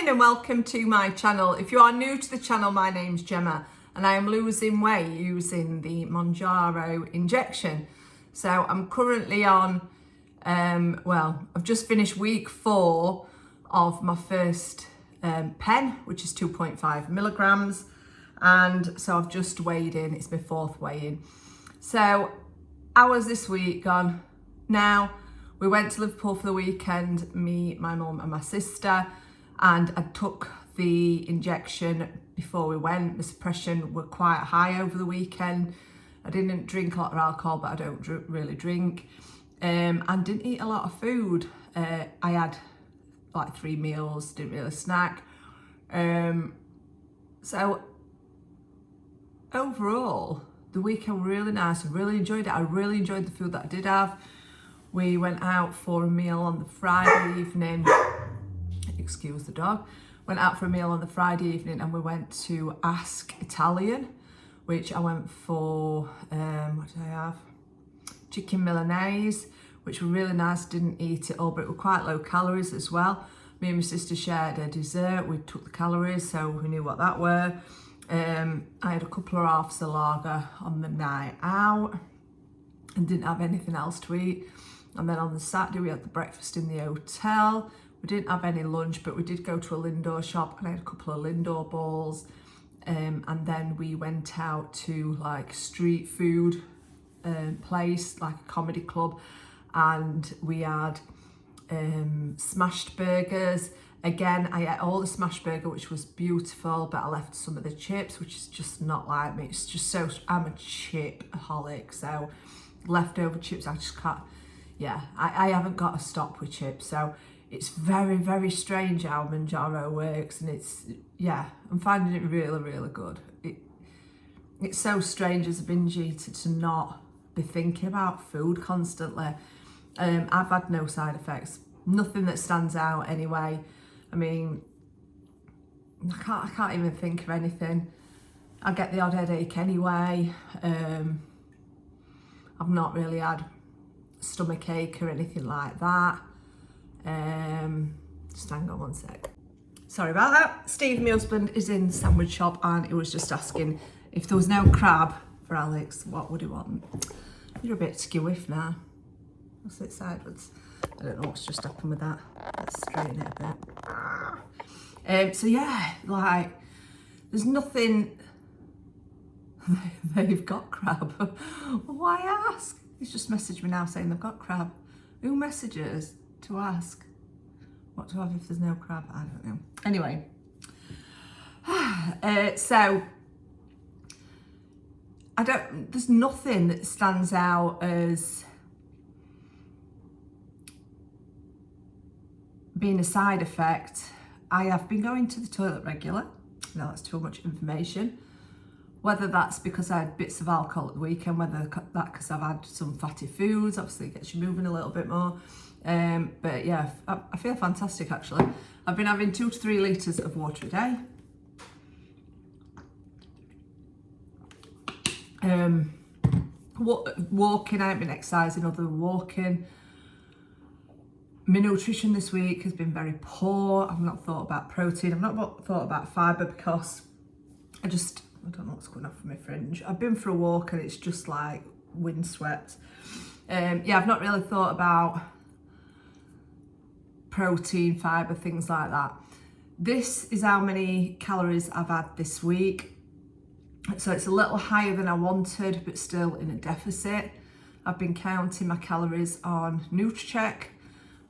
morning and welcome to my channel. If you are new to the channel, my name's Gemma and I am losing weight using the Mounjaro injection. So I'm currently on, I've just finished week 4 of my first pen, which is 2.5 milligrams. And so I've just weighed in, it's my 4th weigh-in. So hours this week gone. Now, we went to Liverpool for the weekend, me, my mum and my sister, and I took the injection before we went. The suppression were quite high over the weekend. I didn't drink a lot of alcohol, but I don't really drink. And didn't eat a lot of food. I had like 3 meals, didn't really snack. So overall, the weekend was really nice. I really enjoyed it. I really enjoyed the food that I did have. We went out for a meal on the Friday evening. Excuse the dog. Went out for a meal on the Friday evening and we went to Ask Italian, which I went for, what did I have? Chicken Milanese, which were really nice. Didn't eat it all, but it were quite low calories as well. Me and my sister shared a dessert. We took the calories, so we knew what that were. I had a couple of halves of lager on the night out and didn't have anything else to eat. And then on the Saturday, we had the breakfast in the hotel. We didn't have any lunch, but we did go to a Lindor shop and I had a couple of Lindor balls. And then we went out to like street food place, like a comedy club. And we had smashed burgers. Again, I ate all the smashed burger, which was beautiful, but I left some of the chips, which is just not like me. It's just so, I'm a chip-aholic, so leftover chips, I just can't, yeah, I haven't got to stop with chips. So it's very, very strange how Mounjaro works, and it's, yeah, I'm finding it really, really good. It's so strange as a binge eater to not be thinking about food constantly. I've had no side effects, nothing that stands out anyway. I mean, I can't even think of anything. I get the odd headache anyway. I've not really had stomach ache or anything like that. Just hang on one sec. Sorry about that. Steve, my husband, is in the sandwich shop and he was just asking if there was no crab for Alex, what would he want? You're a bit skewiff now. I'll sit sideways. I don't know what's just happened with that. Let's straighten it a bit. So yeah, like, there's nothing. They've got crab. Why ask? He's just messaged me now saying they've got crab. Who messages to ask what to have if there's no crab? I don't know. Anyway, so there's nothing that stands out as being a side effect. I have been going to the toilet regular. Now that's too much information. Whether that's because I had bits of alcohol at the weekend, whether that because I've had some fatty foods, obviously it gets you moving a little bit more. But yeah, I feel fantastic actually. I've been having 2 to 3 litres of water a day. Walking, I haven't been exercising other than walking. My nutrition this week has been very poor. I've not thought about protein. I've not thought about fibre because I don't know what's going on for my fringe. I've been for a walk and it's just like windswept. Yeah, I've not really thought about protein, fibre, things like that. This is how many calories I've had this week. So it's a little higher than I wanted, but still in a deficit. I've been counting my calories on NutriCheck.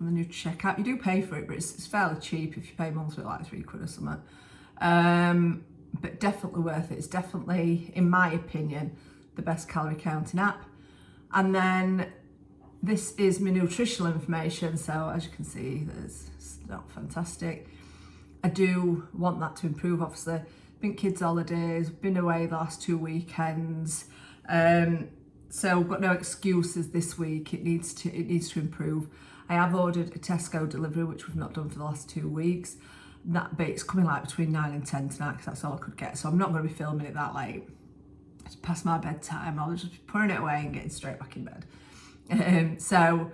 On the NutriCheck app, you do pay for it, but it's fairly cheap if you pay monthly, like £3 or something. But definitely worth it. It's definitely, in my opinion, the best calorie counting app. And then this is my nutritional information. So as you can see, it's not fantastic. I do want that to improve, obviously. Been kids' holidays, been away the last 2 weekends. So I've got no excuses this week. It needs to improve. I have ordered a Tesco delivery, which we've not done for the last 2 weeks. But it's coming like between 9 and 10 tonight because that's all I could get. So I'm not going to be filming it that late. It's past my bedtime. I'll just be putting it away and getting straight back in bed. So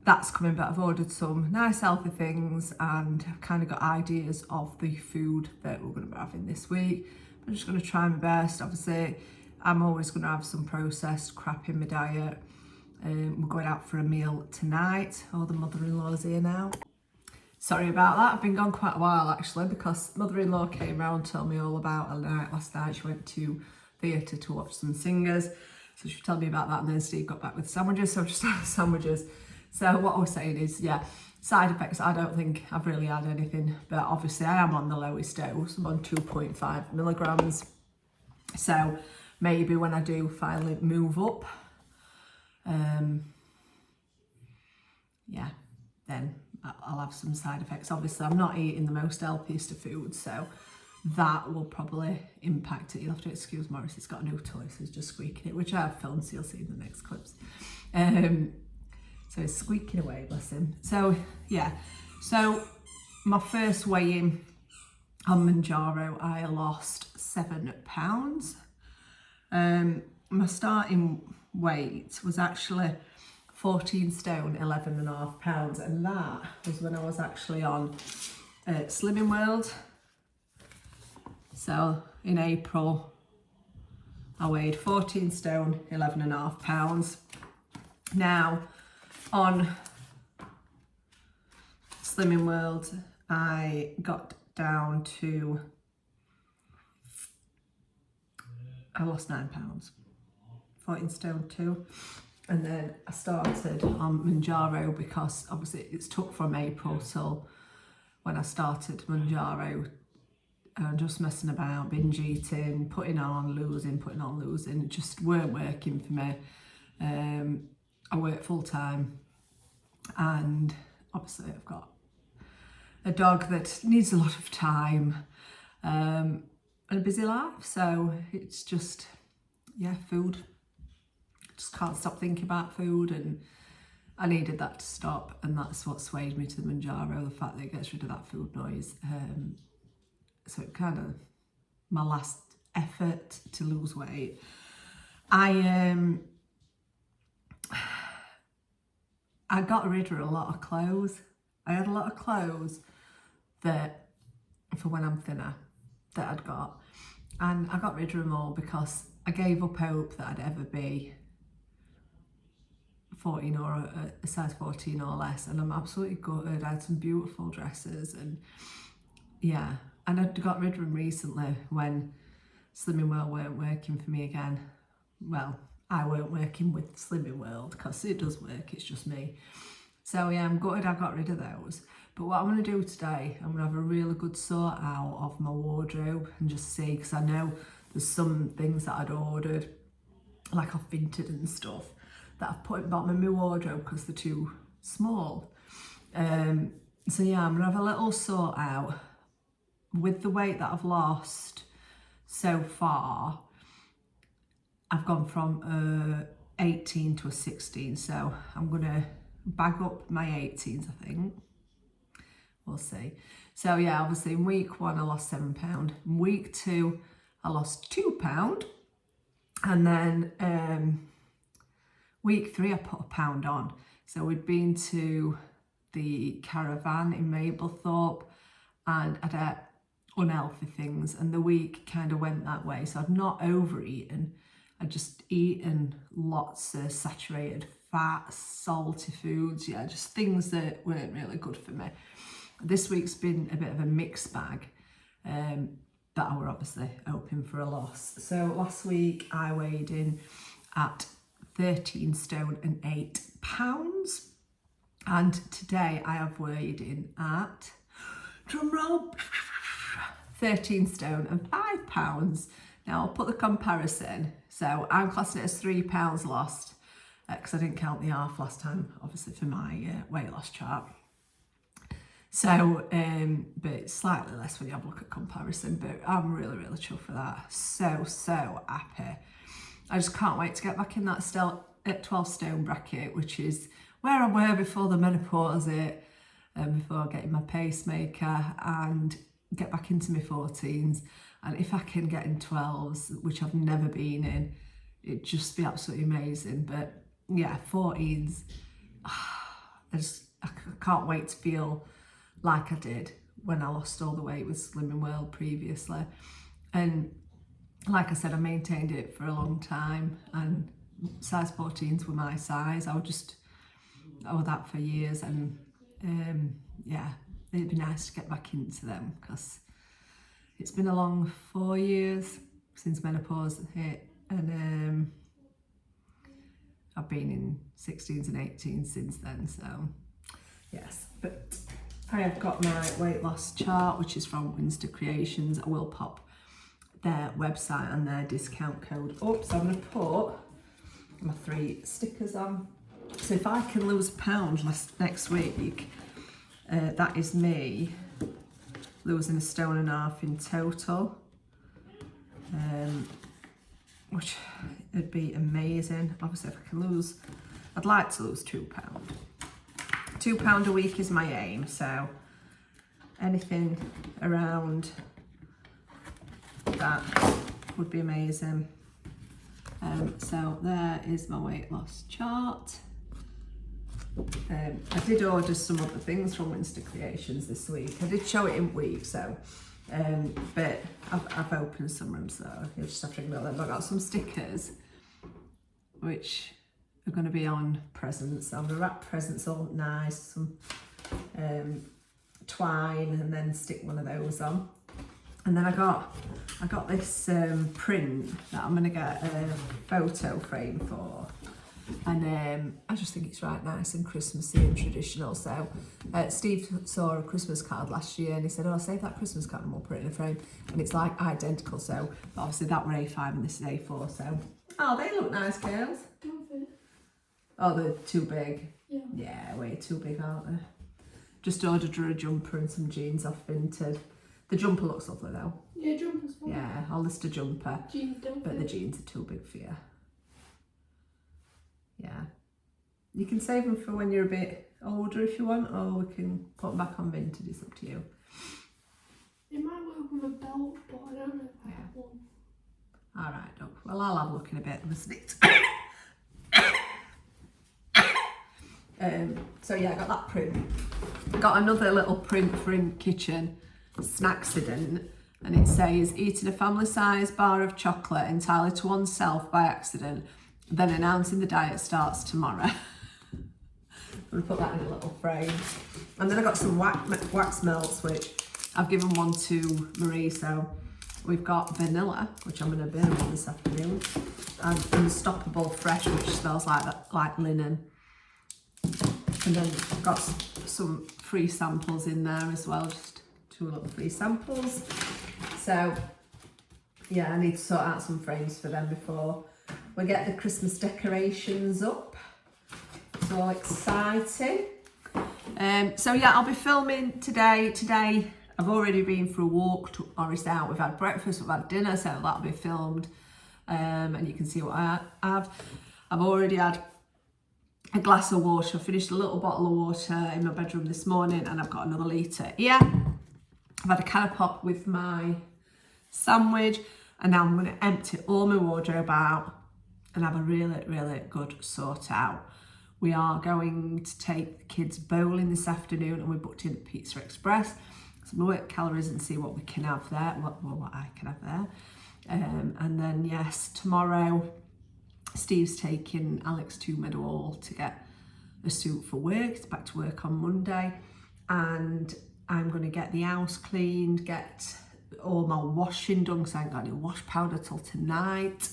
that's coming, but I've ordered some nice healthy things and I've kind of got ideas of the food that we're going to be having this week. I'm just going to try my best. Obviously, I'm always going to have some processed crap in my diet. We're going out for a meal tonight. Oh, the mother-in-law's here now. Sorry about that. I've been gone quite a while actually, because mother-in-law came round and told me all about her night last night. She went to theatre to watch some singers. So she told me about that, and then Steve got back with sandwiches, so I just had sandwiches. So what I was saying is, yeah, side effects, I don't think I've really had anything, but obviously I am on the lowest dose. I'm on 2.5 milligrams. So maybe when I do finally move up, yeah, then I'll have some side effects. Obviously, I'm not eating the most healthiest of foods, so that will probably impact it. You'll have to excuse Morris, he's got a new toy, so he's just squeaking it, which I have filmed, so you'll see in the next clips. So he's squeaking away, bless him. So, yeah. So, my first weigh-in on Mounjaro, I lost 7 pounds. My starting weight was actually 14 stone, 11.5 pounds, and that was when I was actually on Slimming World. So in April, I weighed 14 stone, 11.5 pounds. Now on Slimming World, I got down to, I lost 9 pounds, 14 stone 2. And then I started on Mounjaro because obviously it's took from April till when I started Mounjaro, just messing about, binge eating, putting on, losing, it just weren't working for me. I work full time and obviously I've got a dog that needs a lot of time and a busy life, so it's just, yeah, food. Just can't stop thinking about food, and I needed that to stop, and that's what swayed me to the Mounjaro, the fact that it gets rid of that food noise. So it kind of, my last effort to lose weight. I got rid of a lot of clothes. I had a lot of clothes that, for when I'm thinner, that I'd got. And I got rid of them all because I gave up hope that I'd ever be 14 or a size 14 or less, and I'm absolutely gutted. I had some beautiful dresses, and yeah, and I got rid of them recently when Slimming World weren't working for me again. Well, I weren't working with Slimming World because it does work, it's just me. So yeah, I'm gutted I got rid of those. But what I'm going to do today, I'm going to have a really good sort out of my wardrobe and just see, because I know there's some things that I'd ordered, like off Vinted and stuff, that I've put in the bottom of my wardrobe because they're too small. So yeah, I'm gonna have a little sort out with the weight that I've lost so far. I've gone from 18 to a 16, so I'm gonna bag up my 18s, I think. We'll see. So yeah, obviously in week 1 I lost 7 pound. In week 2 I lost 2 pound, and then week 3 I put a pound on. So we'd been to the caravan in Mablethorpe and I'd had unhealthy things, and the week kind of went that way. So I'd not overeaten, I'd just eaten lots of saturated fat, salty foods, yeah, just things that weren't really good for me. This week's been a bit of a mixed bag, that I were obviously hoping for a loss. So last week I weighed in at 13 stone and 8 pounds, and today I have weighed in at, drum roll, 13 stone and 5 pounds. Now I'll put the comparison. So I'm classing it as 3 pounds lost because I didn't count the half last time, obviously, for my weight loss chart. So, but it's slightly less when you have a look at comparison, but I'm really, really chuffed for that. So happy. I just can't wait to get back in that still at 12 stone bracket, which is where I were before the menopause hit, before getting my pacemaker, and get back into my 14s. And if I can get in 12s, which I've never been in, it'd just be absolutely amazing. But yeah, 14s, I can't wait to feel like I did when I lost all the weight with Slimming World previously. And like I said, I maintained it for a long time, and size 14s were my size. I wore that for years, and yeah, it'd be nice to get back into them because it's been a long 4 years since menopause hit, and I've been in 16s and 18s since then, so yes. But I have got my weight loss chart, which is from Winster Creations. I will pop their website and their discount code up. So I'm going to put my 3 stickers on. So if I can lose a pound next week, that is me losing 1.5 stone in total, which would be amazing. Obviously, if I can lose, I'd like to lose £2. £2 a week is my aim, so anything around that would be amazing. So there is my weight loss chart. I did order some other things from Winster Creations this week. I did show it in weeks, so but I've opened some of them, so you'll just have to ignore them. I've got some stickers which are going to be on presents. So I'm going to wrap presents all nice, some twine, and then stick one of those on. And then I got this print that I'm going to get a photo frame for. And I just think it's right nice and Christmassy and traditional. So Steve saw a Christmas card last year and he said, oh, save that Christmas card and we'll put it in a frame. And it's like identical. So obviously that were A5 and this is A4. So, oh, they look nice, girls. Oh, they're too big. Yeah. Yeah, way too big, aren't they? Just ordered her a jumper and some jeans off Vinted. The jumper looks lovely though. Yeah, jumper's fine. Yeah, I'll list a jumper. Jeans don't but fit. The jeans are too big for you. Yeah. You can save them for when you're a bit older if you want, or we can put them back on Vinted, it's up to you. It might work with a belt, but I don't know if I have one. Alright, Doug. Well, I'll have a look in a bit. I'm sneaked. So yeah, I got that print. Got another little print for in kitchen, Snackcident, and it says, eating a family size bar of chocolate entirely to oneself by accident, then announcing the diet starts tomorrow. I'm going to put that in a little frame. And then I got some wax melts, which I've given one to Marie. So we've got vanilla, which I'm going to burn on this afternoon, and Unstoppable Fresh, which smells like linen. And then I've got some free samples in there as well, just 2 little free samples. So yeah, I need to sort out some frames for them before we get the Christmas decorations up. It's all exciting. So yeah, I'll be filming today. Today I've already been for a walk, took Morris out, we've had breakfast, we've had dinner, so that'll be filmed. And you can see what I have. I've already had a glass of water. I finished a little bottle of water in my bedroom this morning, and I've got another litre here. I've had a can of pop with my sandwich, and now I'm going to empty all my wardrobe out and have a really, really good sort out. We are going to take the kids bowling this afternoon, and we booked in at Pizza Express. So I'm going to work calories and see what we can have there, what I can have there. And then yes, tomorrow Steve's taking Alex to Meadowhall to get a suit for work. It's back to work on Monday, and I'm going to get the house cleaned, get all my washing done because I ain't got any wash powder till tonight,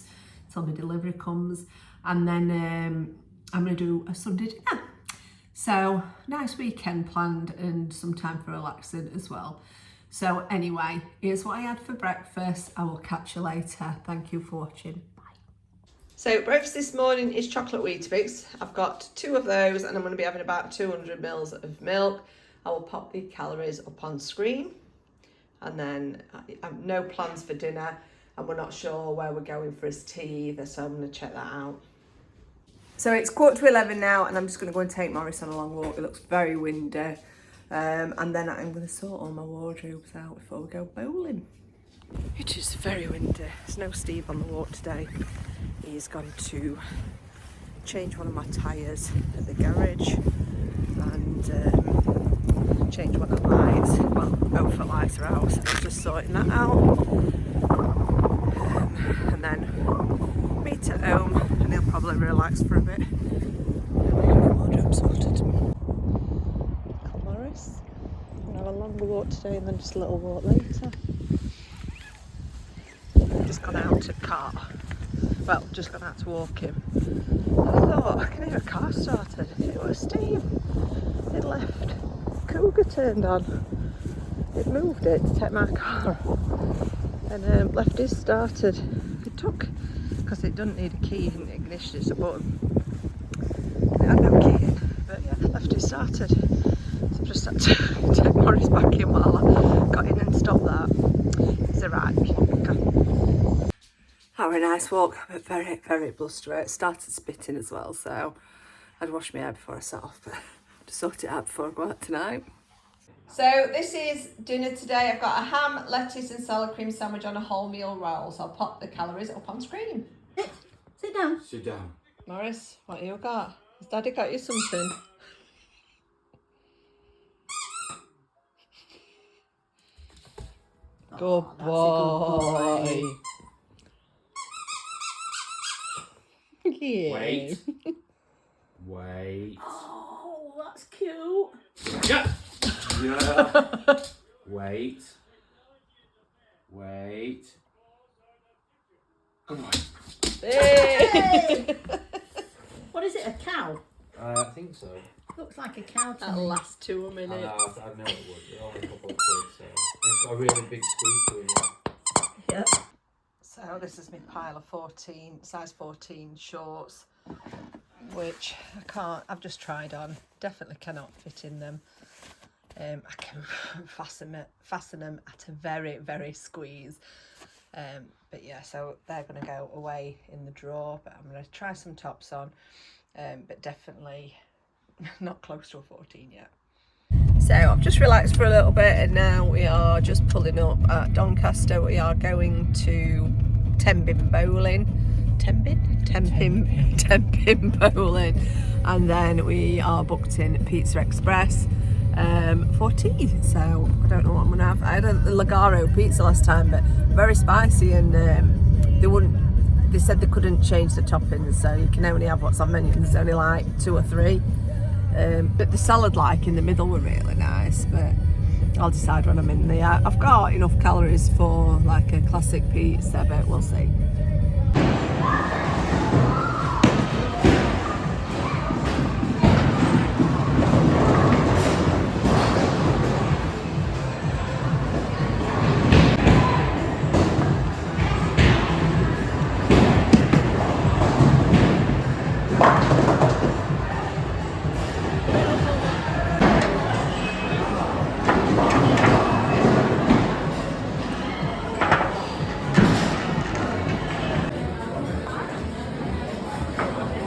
till my delivery comes. And then I'm going to do a Sunday dinner. So nice weekend planned and some time for relaxing as well. So anyway, here's what I had for breakfast. I will catch you later. Thank you for watching. So breakfast this morning is chocolate Weetabix. I've got 2 of those, and I'm going to be having about 200 mils of milk. I will pop the calories up on screen, and then I have no plans for dinner, and we're not sure where we're going for his tea either, so I'm going to check that out. So it's 11:15 now, and I'm just going to go and take Morris on a long walk. It looks very windy, and then I'm going to sort all my wardrobes out before we go bowling. It is very windy. There's no Steve on the walk today. He's gone to change one of my tyres at the garage, and and change one of the lights. Well, both the lights are out, so I'm just sorting that out. And then meet at home, and he'll probably relax for a bit. And then get my wardrobe sorted. Morris. We'll have a longer walk today and then just a little walk later. I've just gone out to car. Well, just gone out to walk him. And I thought, I can hear a car started. It was Steve. It left. Cougar turned on. It moved it to take my car. And left his started. It took, because it doesn't need a key in the ignition, it's a button. It had no key in. But yeah, left it started. So I've just had to take Morris back in while I got in and stopped that. It's alright. Had a nice walk, but very, very blustery. It started spitting as well, so I'd wash my hair before I set off, but to sort it out before I go out tonight. So this is dinner today. I've got a ham, lettuce and salad cream sandwich on a wholemeal roll. So I'll pop the calories up on screen. Sit down. Sit down. Morris, what have you got? Has Daddy got you something? Good That's a boy. good Yeah. Wait. Wait. Oh, that's cute. Yeah. Yeah. Wait. Wait. Good boy. Hey. What is it, a cow? I think so. Looks like a cow to That'll me. last 2 I minutes. know it would. They're only a couple of quid, so. It's got a really big squeeze to it. Yep. So this is my pile of 14, size 14 shorts, which I've just tried on. Definitely cannot fit in them. I can fasten them at a very, very squeeze. But yeah, so they're going to go away in the drawer, but I'm going to try some tops on, but definitely not close to a 14 yet. So I've just relaxed for a little bit and now we are just pulling up at Doncaster. We are going to Tenpin bowling. Tenpin bowling. And then we are booked in Pizza Express for tea. So I don't know what I'm gonna have. I had a Lagaro pizza last time, but very spicy, and they said they couldn't change the toppings, so you can only have what's on menu, and there's only like 2 or 3. But the salad like in the middle were really nice, but I'll decide when I'm in there. I've got enough calories for like a classic pizza, but we'll see.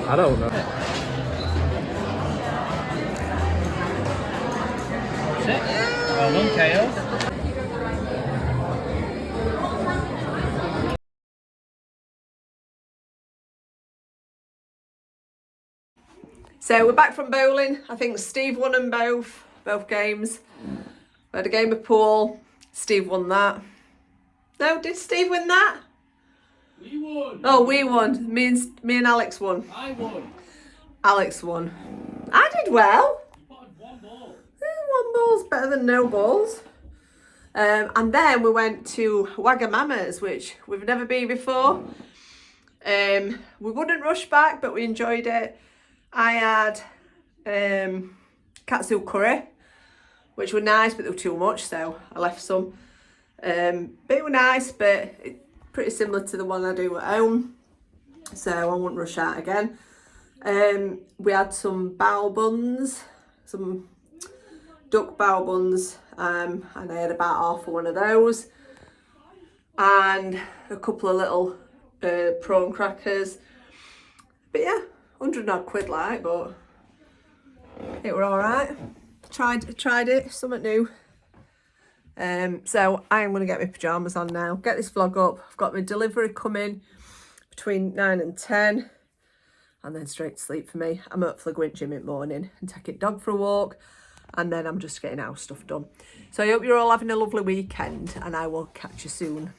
I don't know. That's it. Well done, KO. So we're back from bowling. I think Steve won them both games. We had a game of pool. Steve won that. No, did Steve win that? We won. Oh, we won. Me and Alex won. I won. Alex won. I did well. You potted 1 ball. 1 ball's better than no balls. And then we went to Wagamama's, which we've never been before. We wouldn't rush back, but we enjoyed it. I had katsu curry, which were nice, but they were too much, so I left some. But it were nice, but pretty similar to the one I do at home, so I wouldn't rush out again. We had some bao buns, some duck bao buns, and I had about half of one of those, and a couple of little prawn crackers. But yeah, 100 odd quid like, but it were all right. Tried it, something new. So I am going to get my pyjamas on now, get this vlog up. I've got my delivery coming between 9 and 10, and then straight to sleep for me. I'm hopefully going to gym in the morning and taking dog for a walk. and then I'm just getting our stuff done. So I hope you're all having a lovely weekend, and I will catch you soon.